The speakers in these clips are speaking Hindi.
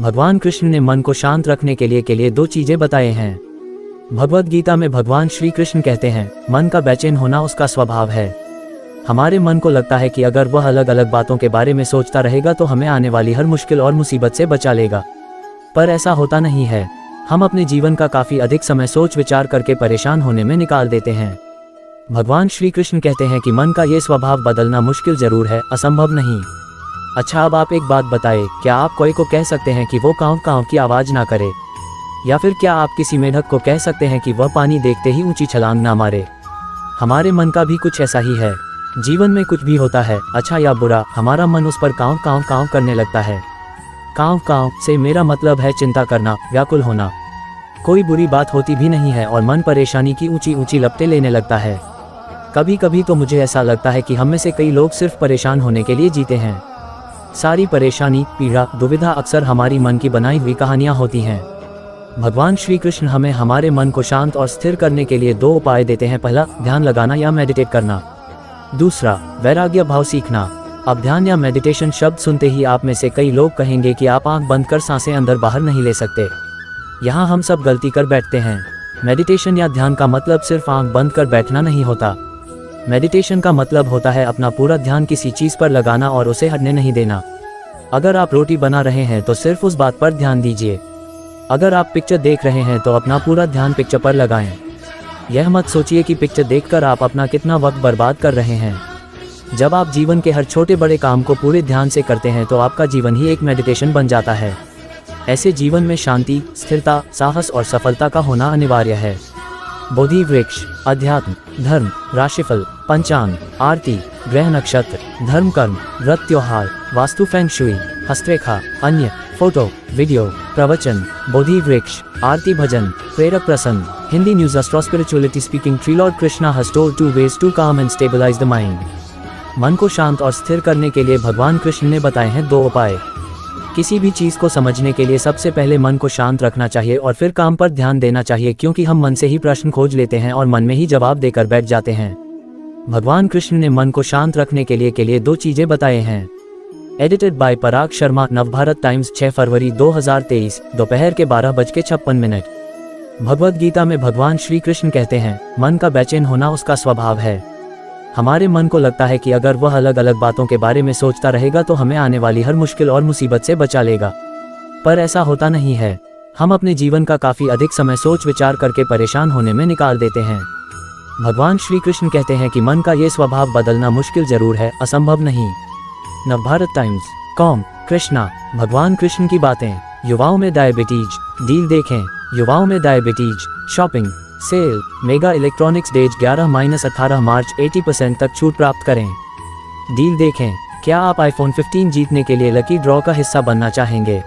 भगवान कृष्ण ने मन को शांत रखने के लिए दो चीजें बताए हैं। भगवद गीता में भगवान श्री कृष्ण कहते हैं, मन का बेचैन होना उसका स्वभाव है। हमारे मन को लगता है कि अगर वह अलग अलग बातों के बारे में सोचता रहेगा तो हमें आने वाली हर मुश्किल और मुसीबत से बचा लेगा, पर ऐसा होता नहीं है। हम अपने जीवन का काफी अधिक समय सोच विचार करके परेशान होने में निकाल देते हैं। भगवान श्री कृष्ण कहते हैं कि मन का ये स्वभाव बदलना मुश्किल जरूर है, असंभव नहीं। अच्छा, अब आप एक बात बताएं, क्या आप कोई को कह सकते हैं कि वो कांव कांव की आवाज ना करे? या फिर क्या आप किसी मेढक को कह सकते हैं कि वह पानी देखते ही ऊंची छलांग ना मारे? हमारे मन का भी कुछ ऐसा ही है। जीवन में कुछ भी होता है, अच्छा या बुरा, हमारा मन उस पर कांव कांव कांव करने लगता है। कांव कांव से मेरा मतलब है चिंता करना, व्याकुल होना। कोई बुरी बात होती भी नहीं है और मन परेशानी की ऊंची ऊंची लपटें लेने लगता है। कभी कभी तो मुझे ऐसा लगता है कि हम में से कई लोग सिर्फ परेशान होने के लिए जीते हैं। सारी परेशानी, पीड़ा, दुविधा अक्सर हमारी मन की बनाई हुई कहानियां होती हैं। भगवान श्री कृष्ण हमें हमारे मन को शांत और स्थिर करने के लिए दो उपाय देते हैं। पहला, ध्यान लगाना या मेडिटेट करना। दूसरा, वैराग्य भाव सीखना। अब ध्यान या मेडिटेशन शब्द सुनते ही आप में से कई लोग कहेंगे कि आप आंख बंद कर सांसें अंदर बाहर नहीं ले सकते। यहाँ हम सब गलती कर बैठते हैं। मेडिटेशन या ध्यान का मतलब सिर्फ आंख बंद कर बैठना नहीं होता। मेडिटेशन का मतलब होता है अपना पूरा ध्यान किसी चीज पर लगाना और उसे हटने नहीं देना। अगर आप रोटी बना रहे हैं तो सिर्फ उस बात पर ध्यान दीजिए। अगर आप पिक्चर देख रहे हैं तो अपना पूरा ध्यान पिक्चर पर लगाएं। यह मत सोचिए कि पिक्चर देखकर आप अपना कितना वक्त बर्बाद कर रहे हैं। जब आप जीवन के हर छोटे बड़े काम को पूरे ध्यान से करते हैं तो आपका जीवन ही एक मेडिटेशन बन जाता है। ऐसे जीवन में शांति, स्थिरता, साहस और सफलता का होना अनिवार्य है। बोधि वृक्ष, अध्यात्म, धर्म, राशिफल, पंचांग, आरती, ग्रह नक्षत्र, धर्म कर्म, व्रत त्योहार, वास्तु फेंग शुई, हस्तरेखा, अन्य, फोटो, वीडियो, प्रवचन, बोधि वृक्ष, आरती, भजन, प्रेरक प्रसंग। Hindi news astro spirituality speaking tree Lord Krishna has told 2 ways to calm and stabilize the mind। मन को शांत और स्थिर करने के लिए भगवान कृष्ण ने बताए हैं दो उपाय। किसी भी चीज को समझने के लिए सबसे पहले मन को शांत रखना चाहिए और फिर काम पर ध्यान देना चाहिए, क्योंकि हम मन से ही प्रश्न खोज लेते हैं और मन में ही जवाब देकर बैठ जाते हैं। भगवान कृष्ण ने मन को शांत रखने के लिए दो चीजें बताए हैं। Edited by Parag Sharma, Navbharat times, 6 फरवरी 2023, दोपहर के 12:56। भगवद गीता में भगवान श्री कृष्ण कहते हैं, मन का बेचैन होना उसका स्वभाव है। हमारे मन को लगता है कि अगर वह अलग अलग बातों के बारे में सोचता रहेगा तो हमें आने वाली हर मुश्किल और मुसीबत से बचा लेगा, पर ऐसा होता नहीं है। हम अपने जीवन का काफी अधिक समय सोच विचार करके परेशान होने में निकाल देते हैं। भगवान श्री कृष्ण कहते हैं कि मन का ये स्वभाव बदलना मुश्किल जरूर है, असंभव नहीं। Navbharat times, com, Krishna. भगवान कृष्ण की बातें। युवाओं में डायबिटीज, डील देखें। युवाओं में diabetes, shopping sale, mega electronics days 11-18 March, 80% तक छूट प्राप्त करें। डील देखें। क्या आप iPhone 15 जीतने के लिए लकी ड्रॉ का हिस्सा बनना चाहेंगे?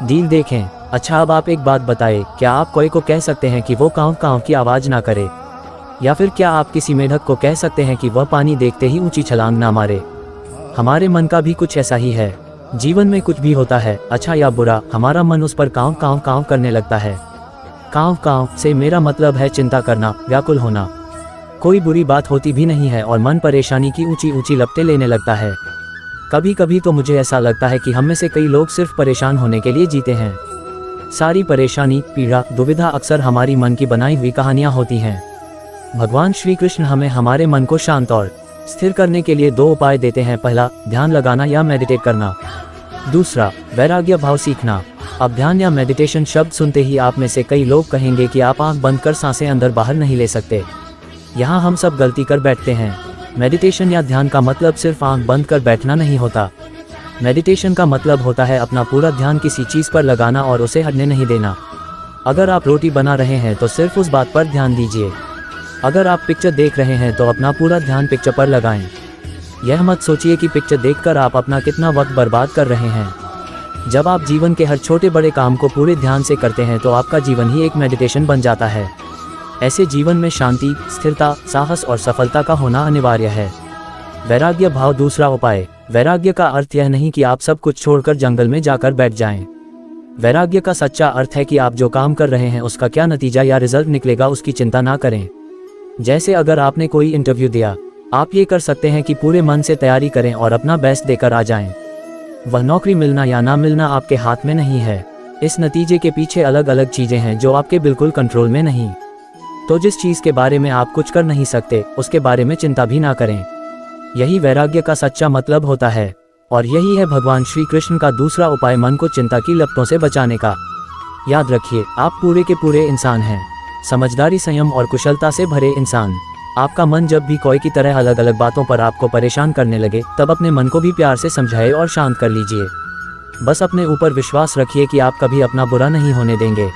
डील देखें। अच्छा, अब आप एक बात बताएं, क्या आप कोई को कह सकते हैं कि वो कांव कांव की आवाज ना करे? या फिर क्या आप किसी मेढक को कह सकते हैं कि वह पानी देखते ही ऊंची छलांग ना मारे? हमारे मन का भी कुछ ऐसा ही है। जीवन में कुछ भी होता है, अच्छा या बुरा, हमारा मन उस पर कांव कांव कांव करने लगता है। कांव कांव से मेरा मतलब है चिंता करना, व्याकुल होना। कोई बुरी बात होती भी नहीं है और मन परेशानी की ऊंची ऊंची लपटें लेने लगता है। कभी कभी तो मुझे ऐसा लगता है कि हम में से कई लोग सिर्फ परेशान होने के लिए जीते हैं। सारी परेशानी, पीड़ा, दुविधा अक्सर हमारी मन की बनाई हुई कहानियां होती हैं। भगवान श्री कृष्ण हमें हमारे मन को शांत और स्थिर करने के लिए दो उपाय देते हैं। पहला, ध्यान लगाना या मेडिटेट करना। दूसरा, वैराग्य भाव सीखना। अब ध्यान या मेडिटेशन शब्द सुनते ही आप में से कई लोग कहेंगे कि आप आंख बंद कर सांसें अंदर बाहर नहीं ले सकते। यहाँ हम सब गलती कर बैठते हैं। मेडिटेशन या ध्यान का मतलब सिर्फ आंख बंद कर बैठना नहीं होता। मेडिटेशन का मतलब होता है अपना पूरा ध्यान किसी चीज पर लगाना और उसे हटने नहीं देना। अगर आप रोटी बना रहे हैं तो सिर्फ उस बात पर ध्यान दीजिए। अगर आप पिक्चर देख रहे हैं तो अपना पूरा ध्यान पिक्चर पर लगाएं। यह मत सोचिए कि पिक्चर देखकर आप अपना कितना वक्त बर्बाद कर रहे हैं। जब आप जीवन के हर छोटे बड़े काम को पूरे ध्यान से करते हैं तो आपका जीवन ही एक मेडिटेशन बन जाता है। ऐसे जीवन में शांति, स्थिरता, साहस और सफलता का होना अनिवार्य है। वैराग्य भाव दूसरा उपाय। वैराग्य का अर्थ यह नहीं कि आप सब कुछ छोड़कर जंगल में जाकर बैठ जाएं। वैराग्य का सच्चा अर्थ है कि आप जो काम कर रहे हैं उसका क्या नतीजा या रिजल्ट निकलेगा उसकी चिंता ना करें। जैसे अगर आपने कोई इंटरव्यू दिया, आप ये कर सकते हैं कि पूरे मन से तैयारी करें और अपना बेस्ट देकर आ जाएं। वह नौकरी मिलना या ना मिलना आपके हाथ में नहीं है। इस नतीजे के पीछे अलग अलग चीजें हैं जो आपके बिल्कुल कंट्रोल में नहीं। तो जिस चीज के बारे में आप कुछ कर नहीं सकते उसके बारे में चिंता भी ना करें। यही वैराग्य का सच्चा मतलब होता है। और यही है भगवान श्री कृष्ण का दूसरा उपाय मन को चिंता की लपटों से बचाने का। याद रखिए, आप पूरे के पूरे इंसान हैं, समझदारी, संयम और कुशलता से भरे इंसान। आपका मन जब भी कोई की तरह अलग अलग बातों पर आपको परेशान करने लगे तब अपने मन को भी प्यार से समझाए और शांत कर लीजिए। बस अपने ऊपर विश्वास रखिए कि आप कभी अपना बुरा नहीं होने देंगे।